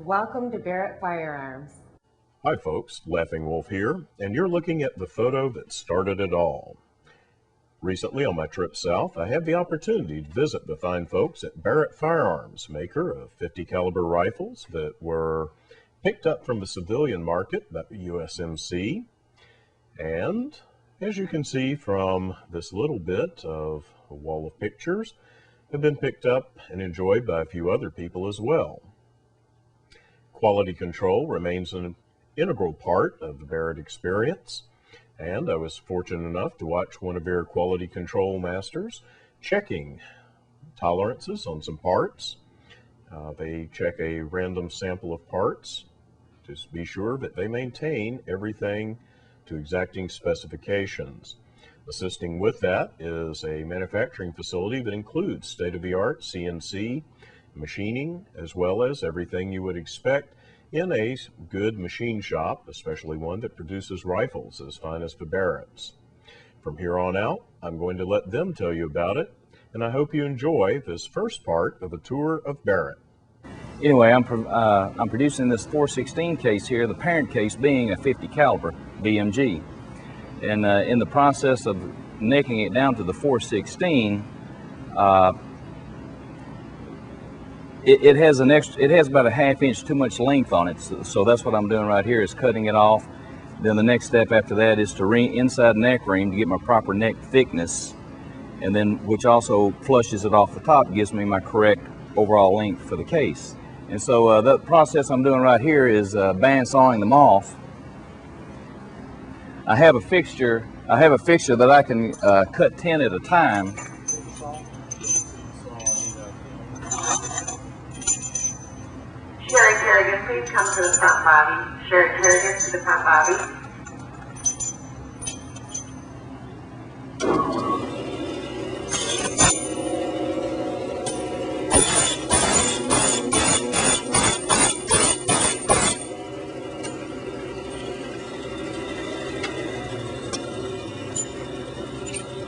Welcome to Barrett Firearms. Hi folks, Laughing Wolf here, and you're looking at the photo that started it all. Recently on my trip south, I had the opportunity to visit the fine folks at Barrett Firearms, maker of 50 caliber rifles that were picked up from the civilian market, that USMC. And as you can see from this little bit of a wall of pictures, have been picked up and enjoyed by a few other people as well. Quality control remains an integral part of the Barrett experience, and I was fortunate enough to watch one of their quality control masters checking tolerances on some parts. They check a random sample of parts to be sure that they maintain everything to exacting specifications. Assisting with that is a manufacturing facility that includes state-of-the-art CNC machining, as well as everything you would expect in a good machine shop, especially one that produces rifles as fine as the Barretts. From here on out, I'm going to let them tell you about it, and I hope you enjoy this first part of a tour of Barrett. Anyway, I'm producing this 416 case here, the parent case being a 50 caliber BMG. And in the process of necking it down to the 416, it has about a ½ inch too much length on it. So that's what I'm doing right here, is cutting it off. Then the next step after that is to inside neck ream to get my proper neck thickness, and then which also flushes it off the top, gives me my correct overall length for the case. And so the process I'm doing right here is band sawing them off. I have a fixture that I can cut 10 at a time. Sherry Kerrigan, please come to the front lobby. Sherry Kerrigan to the front lobby.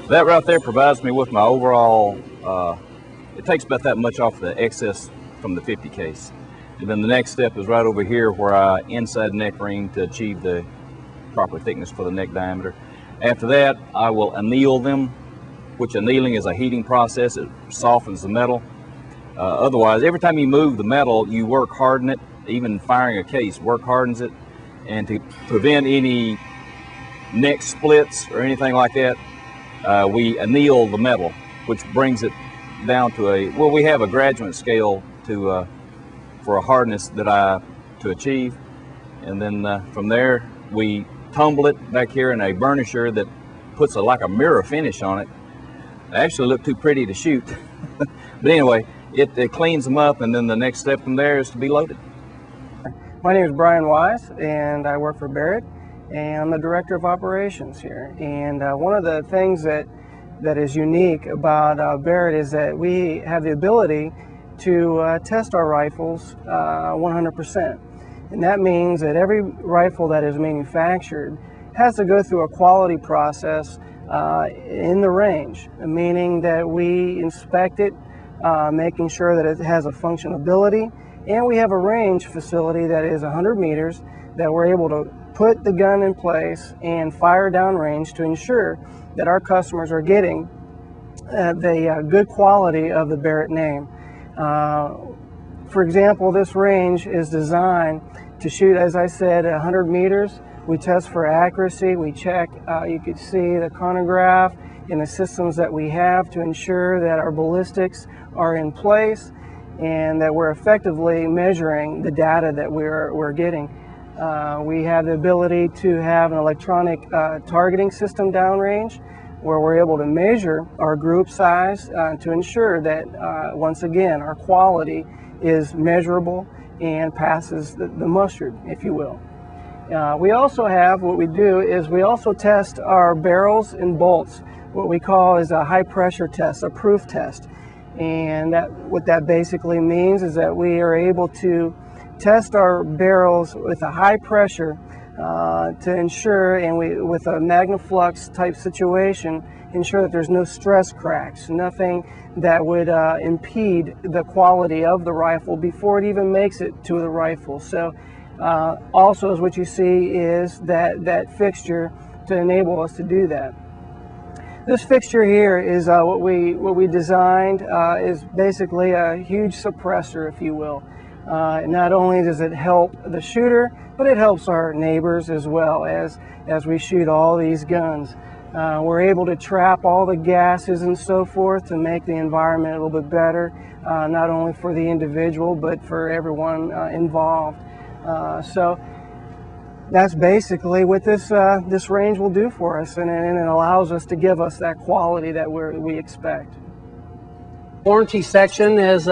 That right there provides me with my overall, it takes about that much off the excess from the 50 case. And then the next step is right over here where I inside neck ream to achieve the proper thickness for the neck diameter. After that, I will anneal them, which annealing is a heating process. It softens the metal. Otherwise, every time you move the metal, you work harden it. Even firing a case, work hardens it. And to prevent any neck splits or anything like that, we anneal the metal, which brings it down to we have a graduate scale for a hardness to achieve. And then from there, we tumble it back here in a burnisher that puts like a mirror finish on it. They actually look too pretty to shoot. But anyway, it cleans them up, and then the next step from there is to be loaded. My name is Brian Wise, and I work for Barrett, and I'm the Director of Operations here. And one of the things that is unique about Barrett is that we have the ability to test our rifles 100%. And that means that every rifle that is manufactured has to go through a quality process in the range, meaning that we inspect it, making sure that it has a functionability, and we have a range facility that is 100 meters that we're able to put the gun in place and fire downrange to ensure that our customers are getting the good quality of the Barrett name. For example, this range is designed to shoot, as I said, 100 meters. We test for accuracy. We check, you can see the chronograph and the systems that we have to ensure that our ballistics are in place and that we're effectively measuring the data that we're getting. We have the ability to have an electronic targeting system downrange where we're able to measure our group size to ensure that, once again, our quality is measurable and passes the mustard, if you will. We also have, what we do is we also test our barrels and bolts. What we call is a high pressure test, a proof test. And what that basically means is that we are able to test our barrels with a high pressure to ensure, and with a MagnaFlux type situation, ensure that there's no stress cracks, nothing that would impede the quality of the rifle before it even makes it to the rifle. So also is what you see is that fixture to enable us to do that. This fixture here is what we designed, is basically a huge suppressor, if you will. Not only does it help the shooter, but it helps our neighbors as well as we shoot all these guns. We're able to trap all the gases and so forth to make the environment a little bit better, not only for the individual, but for everyone involved. So that's basically what this range will do for us, and it allows us to give us that quality that we expect. Warranty section is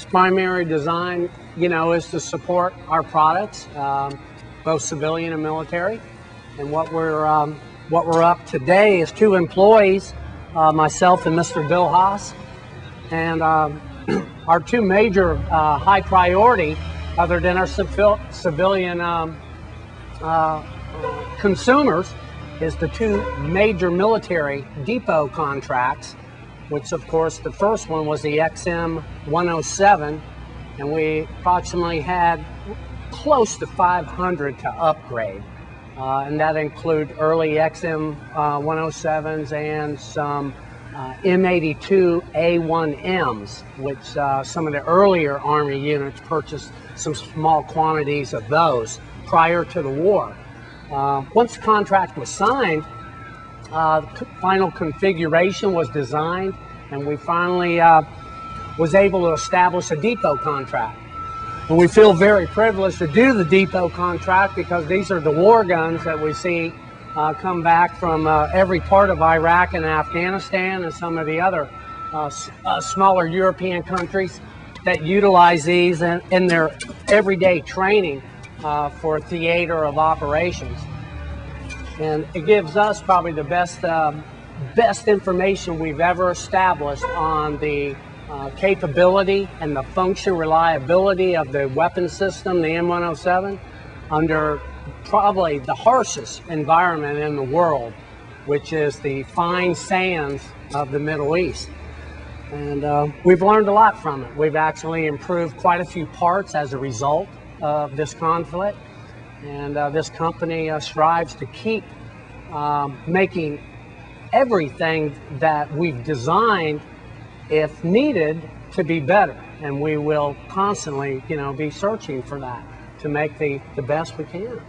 primary design, is to support our products, both civilian and military. And what we're up today is 2 employees, myself and Mr. Bill Haas, and our 2 major high priority, other than our civilian consumers, is the 2 major military depot contracts, which of course the first one was the XM 107, and we approximately had close to 500 to upgrade, and that include early XM 107s and some M82 A1Ms, which some of the earlier Army units purchased some small quantities of those prior to the war. Once the contract was signed, the final configuration was designed, and we finally was able to establish a depot contract. And we feel very privileged to do the depot contract because these are the war guns that we see come back from every part of Iraq and Afghanistan and some of the other smaller European countries that utilize these in their everyday training for theater of operations. And it gives us probably the best information we've ever established on the capability and the function reliability of the weapon system, the M107, under probably the harshest environment in the world, which is the fine sands of the Middle East. And we've learned a lot from it. We've actually improved quite a few parts as a result of this conflict. And this company strives to keep making everything that we've designed, if needed, to be better. And we will constantly, be searching for that to make the best we can.